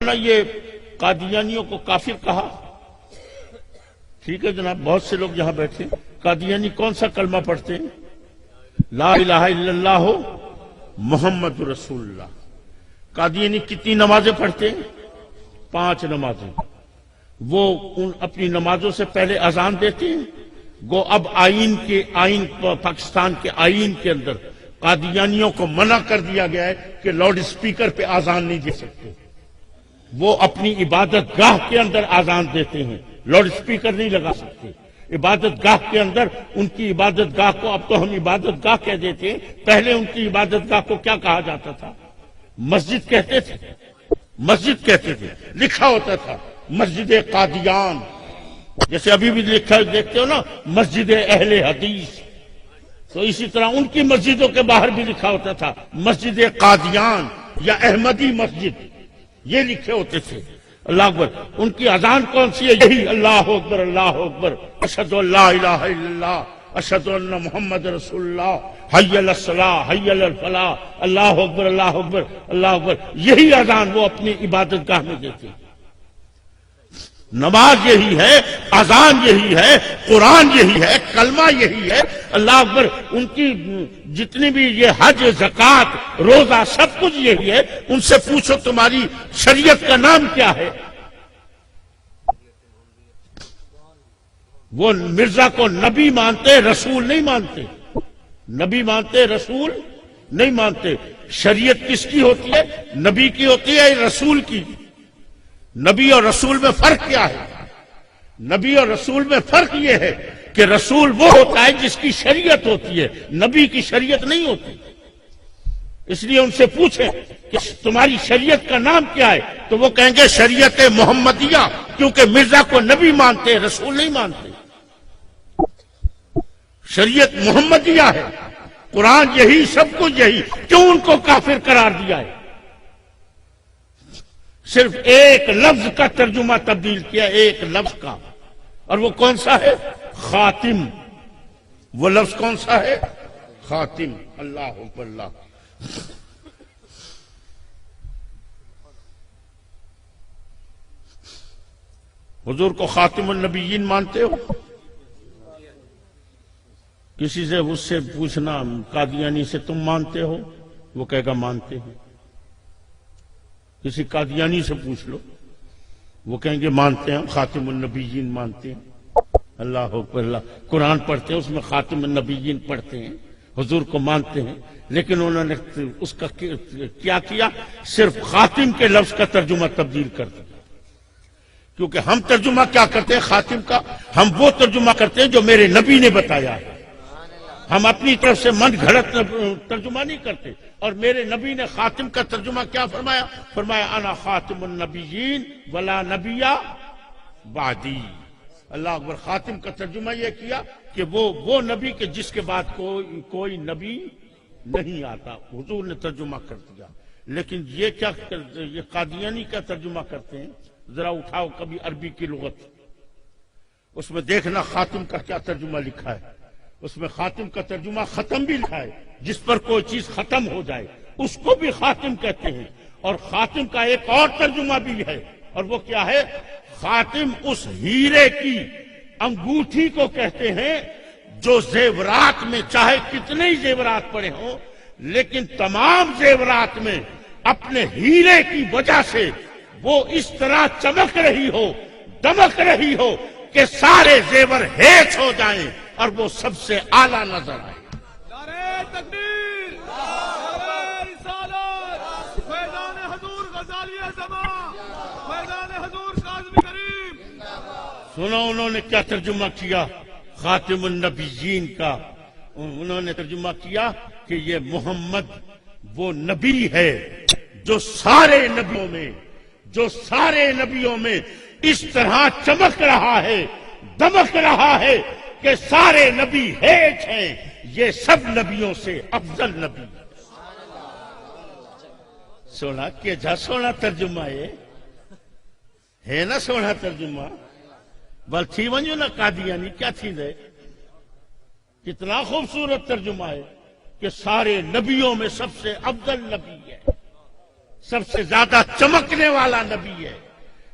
یہ قادیانیوں کو کافر کہا. ٹھیک ہے جناب، بہت سے لوگ یہاں بیٹھے. قادیانی کون سا کلمہ پڑھتے ہیں؟ لا الہ الا اللہ محمد رسول اللہ. قادیانی کتنی نمازیں پڑھتے ہیں؟ 5 نمازیں. وہ اپنی نمازوں سے پہلے اذان دیتے ہیں. گو اب آئین پاکستان کے آئین کے اندر قادیانیوں کو منع کر دیا گیا ہے کہ لاؤڈ اسپیکر پہ اذان نہیں دے سکتے. وہ اپنی عبادت گاہ کے اندر اذان دیتے ہیں، لاؤڈ اسپیکر نہیں لگا سکتے. عبادت گاہ کے اندر ان کی عبادت گاہ کو اب تو ہم عبادت گاہ کہہ دیتے ہیں، پہلے ان کی عبادت گاہ کو کیا کہا جاتا تھا؟ مسجد کہتے تھے. مسجد کہتے تھے، لکھا ہوتا تھا مسجد قادیان. جیسے ابھی بھی لکھا دیکھتے ہو نا مسجد اہل حدیث، تو اسی طرح ان کی مسجدوں کے باہر بھی لکھا ہوتا تھا مسجد قادیان یا احمدی مسجد، یہ لکھے ہوتے تھے. اللہ اکبر. ان کی اذان کون سی ہے؟ یہی اللہ اکبر اللہ اکبر، اشہد ان لا الہ الا اللہ، اشہد ان محمد رسول اللہ، حی علی الصلاۃ حی علی الفلاح، اللہ اکبر اللہ اکبر اللہ اکبر. یہی اذان وہ اپنی عبادت گاہ میں دیتے ہیں. نماز یہی ہے، اذان یہی ہے، قرآن یہی ہے، کلمہ یہی ہے. اللہ اکبر. ان کی جتنی بھی یہ حج، زکوٰۃ، روزہ، سب کچھ یہی ہے. ان سے پوچھو تمہاری شریعت کا نام کیا ہے؟ وہ مرزا کو نبی مانتے، رسول نہیں مانتے. نبی مانتے، رسول نہیں مانتے. شریعت کس کی ہوتی ہے؟ نبی کی ہوتی ہے، رسول کی. نبی اور رسول میں فرق کیا ہے؟ نبی اور رسول میں فرق یہ ہے کہ رسول وہ ہوتا ہے جس کی شریعت ہوتی ہے، نبی کی شریعت نہیں ہوتی. اس لیے ان سے پوچھیں کہ تمہاری شریعت کا نام کیا ہے، تو وہ کہیں گے شریعت محمدیہ، کیونکہ مرزا کو نبی مانتے، رسول نہیں مانتے. شریعت محمدیہ ہے، قرآن یہی، سب کچھ یہی. کیوں ان کو کافر قرار دیا ہے؟ صرف ایک لفظ کا ترجمہ تبدیل کیا، ایک لفظ کا. اور وہ کون سا ہے؟ خاتم. وہ لفظ کون سا ہے؟ خاتم. اللہ اکبر اللہ. حضور کو خاتم النبیین مانتے ہو؟ کسی سے اس سے پوچھنا قادیانی سے تم مانتے ہو، وہ کہے گا مانتے ہیں. کسی قادیانی سے پوچھ لو، وہ کہیں گے مانتے ہیں، خاتم النبیین مانتے ہیں. اللہ اکبر اللہ. قرآن پڑھتے ہیں، اس میں خاتم النبیین پڑھتے ہیں، حضور کو مانتے ہیں. لیکن انہوں نے اس کا کیا کیا؟ صرف خاتم کے لفظ کا ترجمہ تبدیل کر دیا. کیونکہ ہم ترجمہ کیا کرتے ہیں خاتم کا؟ ہم وہ ترجمہ کرتے ہیں جو میرے نبی نے بتایا ہے. ہم اپنی طرف سے من گھڑت ترجمہ نہیں کرتے. اور میرے نبی نے خاتم کا ترجمہ کیا فرمایا؟ فرمایا انا خاتم النبیین ولا نبی بعدی. اللہ اکبر. خاتم کا ترجمہ یہ کیا کہ وہ نبی کے جس کے بعد کوئی نبی نہیں آتا. حضور نے ترجمہ کر دیا. لیکن یہ کیا یہ قادیانی کا ترجمہ کرتے ہیں؟ ذرا اٹھاؤ کبھی عربی کی لغت، اس میں دیکھنا خاتم کا کیا ترجمہ لکھا ہے. اس میں خاتم کا ترجمہ ختم بھی لکھا ہے. جس پر کوئی چیز ختم ہو جائے اس کو بھی خاتم کہتے ہیں. اور خاتم کا ایک اور ترجمہ بھی ہے، اور وہ کیا ہے؟ خاتم اس ہیرے کی انگوٹھی کو کہتے ہیں جو زیورات میں چاہے کتنے ہی زیورات پڑے ہوں، لیکن تمام زیورات میں اپنے ہیرے کی وجہ سے وہ اس طرح چمک رہی ہو، دمک رہی ہو کہ سارے زیور ہیچ ہو جائیں اور وہ سب سے اعلیٰ نظر آئے. نعرہ تکبیر، نعرہ رسالت، فیضان حضور غزالی زمان، فیضان حضور کاظمی کریم. سنو انہوں نے کیا ترجمہ کیا خاتم النبیین کا. انہوں نے ترجمہ کیا کہ یہ محمد وہ نبی ہے جو سارے نبیوں میں اس طرح چمک رہا ہے، دمک رہا ہے کہ سارے نبی ہیچ ہیں. یہ سب نبیوں سے افضل نبی. سونا کہ جا سونا ترجمہ ہے نا، سونا ترجمہ. بل تھی ونجو نا قادیانی کیا تھی دے. کتنا خوبصورت ترجمہ ہے کہ سارے نبیوں میں سب سے افضل نبی ہے. سب سے زیادہ چمکنے والا نبی ہے،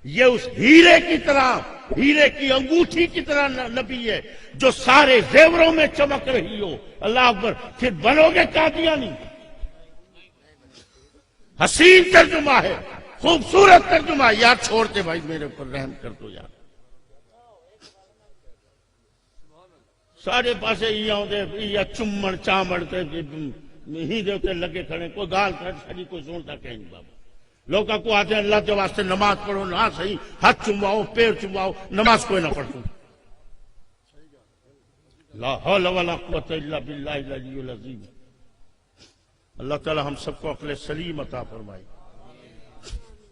یہ اس ہیرے کی طرح، ہیرے کی انگوٹھی کی طرح نبی ہے جو سارے زیوروں میں چمک رہی ہو۔ اللہ اکبر، پھر بنو گے قادیانی؟ حسین ترجمہ ہے، خوبصورت ترجمہ ہے۔ یار چھوڑتے بھائی، میرے اوپر رحم کر دو یار۔ سارے پاسے یہ چمڑ چامڑ ہی دیوتے لگے کھڑے، کوئی گال کھڑی، کوئی سنتا کہیں نہیں بابا۔ لوگ کو آتے ہیں اللہ کے واسطے نماز پڑھو، نہ صحیح ہاتھ چمواؤ، پیر چمواؤ، نماز کوئی نہ پڑھو۔ لا حول ولا قوت الا باللہ العلی العظیم۔ اللہ تعالی ہم سب کو عقل سلیم عطا فرمائے۔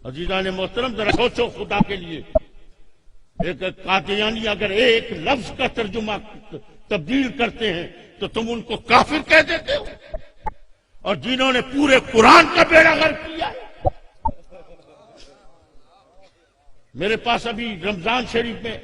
عزیزان محترم، ذرا سوچو خدا کے لیے، ایک قادیانی اگر ایک لفظ کا ترجمہ تبدیل کرتے ہیں تو تم ان کو کافر کہہ دیتے ہو، اور جنہوں نے پورے قرآن کا بیڑا غرق کیا ہے۔ میرے پاس ابھی رمضان شریف میں